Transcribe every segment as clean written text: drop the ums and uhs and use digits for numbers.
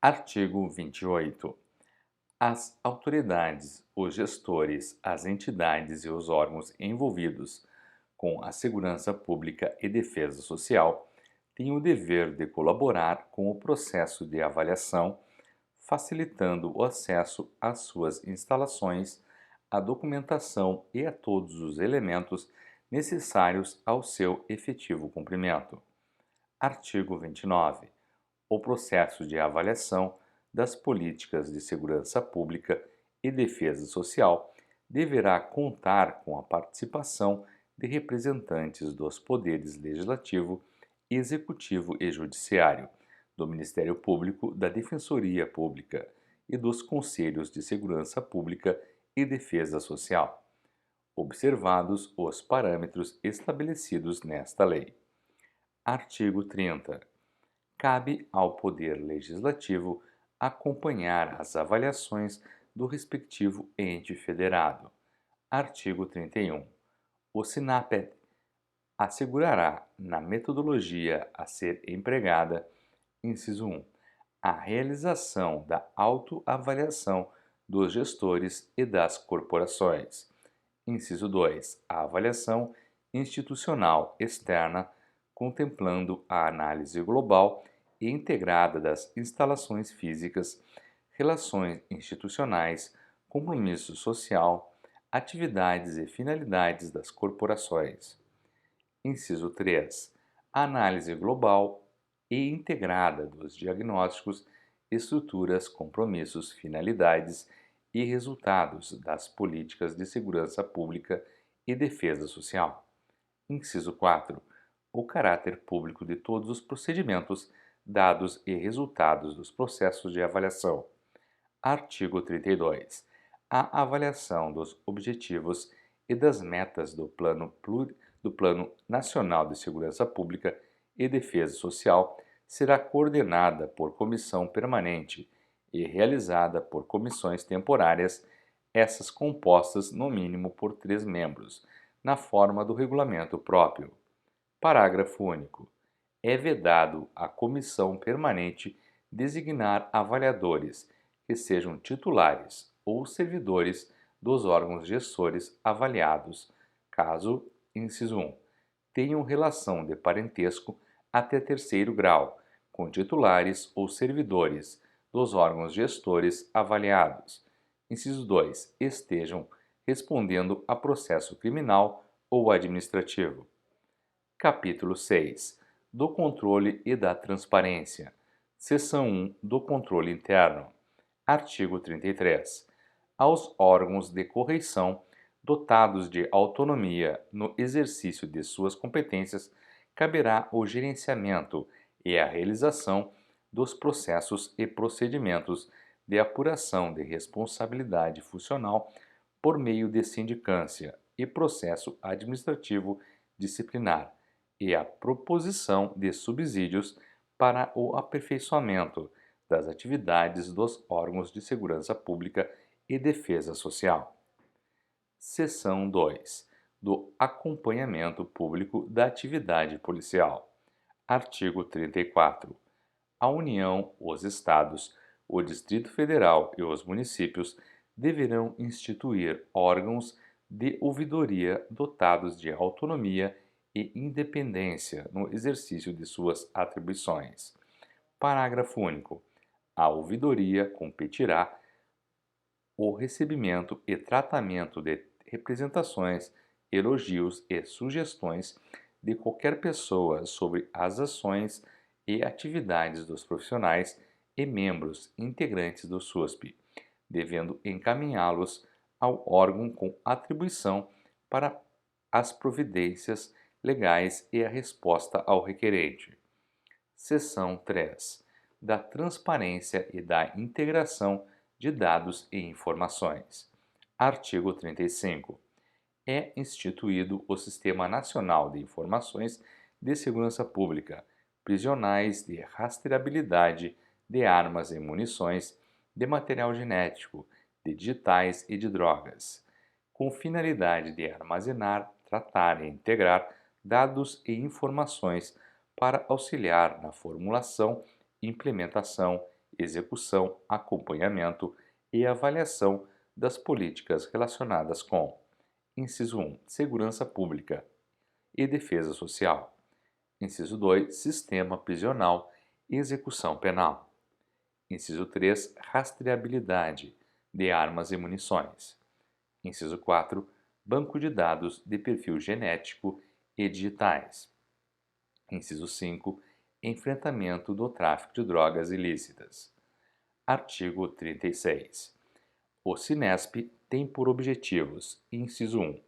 Artigo 28. As autoridades, os gestores, as entidades e os órgãos envolvidos com a segurança pública e defesa social têm o dever de colaborar com o processo de avaliação, facilitando o acesso às suas instalações, à documentação e a todos os elementos necessários ao seu efetivo cumprimento. Artigo 29. O processo de avaliação das políticas de segurança pública e defesa social deverá contar com a participação de representantes dos poderes legislativo, executivo e judiciário, do Ministério Público, da Defensoria Pública e dos Conselhos de Segurança Pública e Defesa Social, observados os parâmetros estabelecidos nesta lei. Artigo 30. Cabe ao Poder Legislativo acompanhar as avaliações do respectivo ente federado. Artigo 31. O SINAPED assegurará, na metodologia a ser empregada, inciso 1, a realização da autoavaliação dos gestores e das corporações. Inciso 2, a avaliação institucional externa, contemplando a análise global e integrada das instalações físicas, relações institucionais, compromisso social, atividades e finalidades das corporações. Inciso 3. A análise global e integrada dos diagnósticos, estruturas, compromissos, finalidades e resultados das políticas de segurança pública e defesa social. Inciso 4. O caráter público de todos os procedimentos, dados e resultados dos processos de avaliação. Artigo 32. A avaliação dos objetivos e das metas do Plano Nacional de Segurança Pública e Defesa Social será coordenada por comissão permanente e realizada por comissões temporárias, essas compostas no mínimo por 3 membros, na forma do regulamento próprio. Parágrafo único. É vedado à comissão permanente designar avaliadores que sejam titulares ou servidores dos órgãos gestores avaliados, caso, inciso 1, tenham relação de parentesco até terceiro grau com titulares ou servidores dos órgãos gestores avaliados. Inciso 2, estejam respondendo a processo criminal ou administrativo. Capítulo 6. Do controle e da transparência. Seção 1 do controle interno. Artigo 33. Aos órgãos de correição dotados de autonomia no exercício de suas competências, caberá o gerenciamento e a realização dos processos e procedimentos de apuração de responsabilidade funcional por meio de sindicância e processo administrativo disciplinar e a proposição de subsídios para o aperfeiçoamento das atividades dos órgãos de segurança pública e defesa social. Seção 2. Do acompanhamento público da atividade policial. Artigo 34. A União, os Estados, o Distrito Federal e os municípios deverão instituir órgãos de ouvidoria dotados de autonomia e independência no exercício de suas atribuições. Parágrafo único. A ouvidoria competirá o recebimento e tratamento de representações, elogios e sugestões de qualquer pessoa sobre as ações e atividades dos profissionais e membros integrantes do SUSP, devendo encaminhá-los ao órgão com atribuição para as providências legais e a resposta ao requerente. Seção 3. Da transparência e da integração de dados e informações. Artigo 35. É instituído o Sistema Nacional de Informações de Segurança Pública, prisionais de rastreabilidade de armas e munições, de material genético, de digitais e de drogas, com finalidade de armazenar, tratar e integrar dados e informações para auxiliar na formulação, implementação execução, acompanhamento e avaliação das políticas relacionadas com: inciso 1, segurança pública e defesa social. Inciso 2, sistema prisional e execução penal. Inciso 3, rastreabilidade de armas e munições. Inciso 4, banco de dados de perfil genético e digitais. Inciso 5, enfrentamento do tráfico de drogas ilícitas. Artigo 36. O Cinesp tem por objetivos: inciso 1,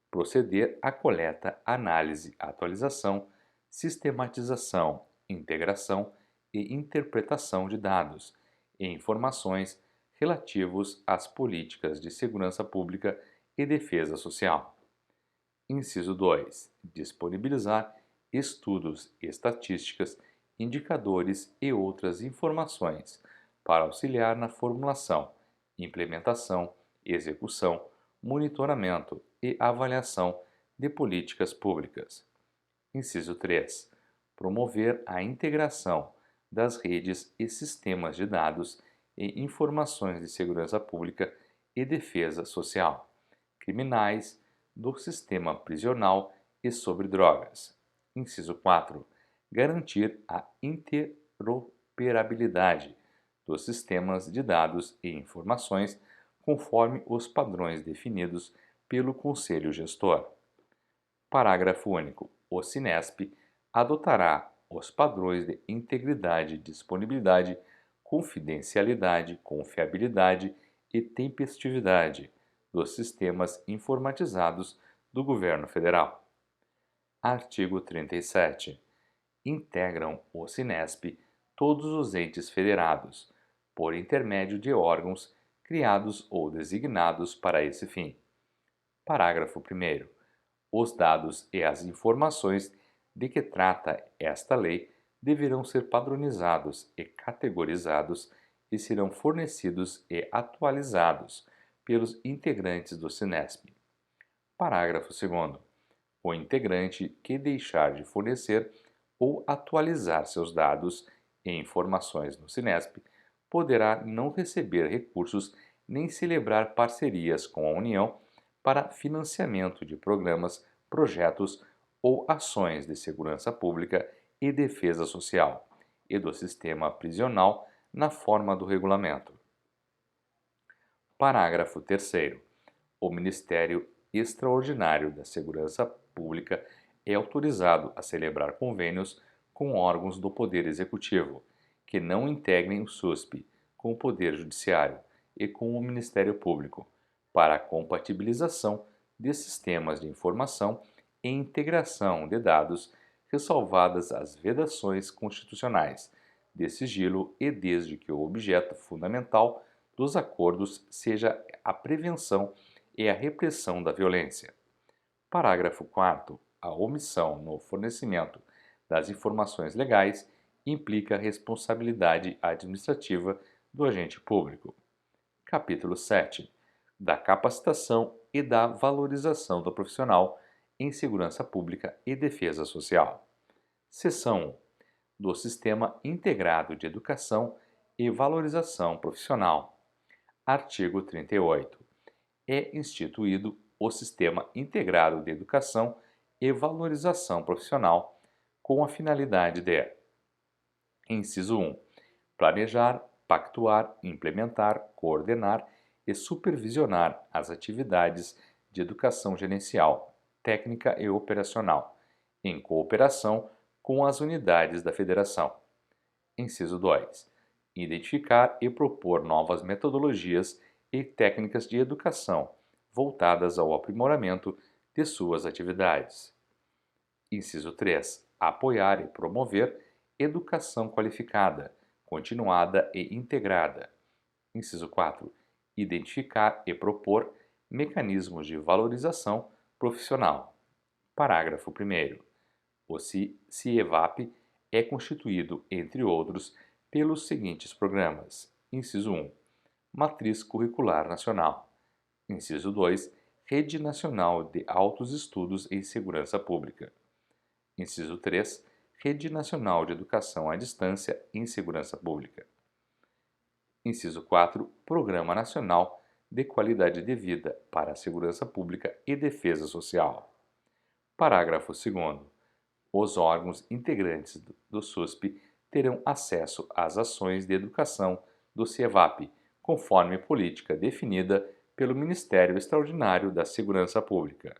proceder à coleta, análise, atualização, sistematização, integração e interpretação de dados e informações relativos às políticas de segurança pública e defesa social. Inciso 2. Disponibilizar estudos, estatísticas, indicadores e outras informações para auxiliar na formulação, implementação, execução, monitoramento e avaliação de políticas públicas. Inciso 3. Promover a integração das redes e sistemas de dados e informações de segurança pública e defesa social, criminais, do sistema prisional e sobre drogas. Inciso 4. Garantir a interoperabilidade dos sistemas de dados e informações conforme os padrões definidos pelo Conselho Gestor. Parágrafo único. O Cinesp adotará os padrões de integridade, disponibilidade, confidencialidade, confiabilidade e tempestividade dos sistemas informatizados do Governo Federal. Artigo 37. Integram o Cinesp todos os entes federados, por intermédio de órgãos criados ou designados para esse fim. Parágrafo 1º. Os dados e as informações de que trata esta lei deverão ser padronizados e categorizados e serão fornecidos e atualizados pelos integrantes do Cinesp. Parágrafo 2º. O integrante que deixar de fornecer ou atualizar seus dados e informações no Cinesp poderá não receber recursos nem celebrar parcerias com a União para financiamento de programas, projetos ou ações de segurança pública e defesa social e do sistema prisional na forma do regulamento. Parágrafo 3º. O Ministério Extraordinário da Segurança Pública é autorizado a celebrar convênios com órgãos do Poder Executivo que não integrem o SUSP com o Poder Judiciário e com o Ministério Público para a compatibilização de sistemas de informação e integração de dados, ressalvadas as vedações constitucionais de sigilo e desde que o objeto fundamental dos acordos seja a prevenção e a repressão da violência. Parágrafo 4º. A omissão no fornecimento das informações legais implica responsabilidade administrativa do agente público. Capítulo 7. Da capacitação e da valorização do profissional em segurança pública e defesa social. Seção 1. Do Sistema Integrado de Educação e Valorização Profissional. Artigo 38. É instituído o Sistema Integrado de Educação e Valorização Profissional com a finalidade de: inciso 1. Planejar, pactuar, implementar, coordenar e supervisionar as atividades de educação gerencial, técnica e operacional, em cooperação com as unidades da Federação. Inciso 2. Identificar e propor novas metodologias e técnicas de educação voltadas ao aprimoramento de suas atividades. Inciso 3. Apoiar e promover educação qualificada, continuada e integrada. Inciso 4. Identificar e propor mecanismos de valorização profissional. Parágrafo 1º. O CIEVAP é constituído, entre outros, pelos seguintes programas. Inciso 1. Matriz Curricular Nacional. Inciso 2. Rede Nacional de Altos Estudos em Segurança Pública. Inciso 3. Rede Nacional de Educação à Distância em Segurança Pública. Inciso 4. Programa Nacional de Qualidade de Vida para a Segurança Pública e Defesa Social. Parágrafo 2º. Os órgãos integrantes do SUSP terão acesso às ações de educação do CIEVAP, conforme política definida pelo Ministério Extraordinário da Segurança Pública.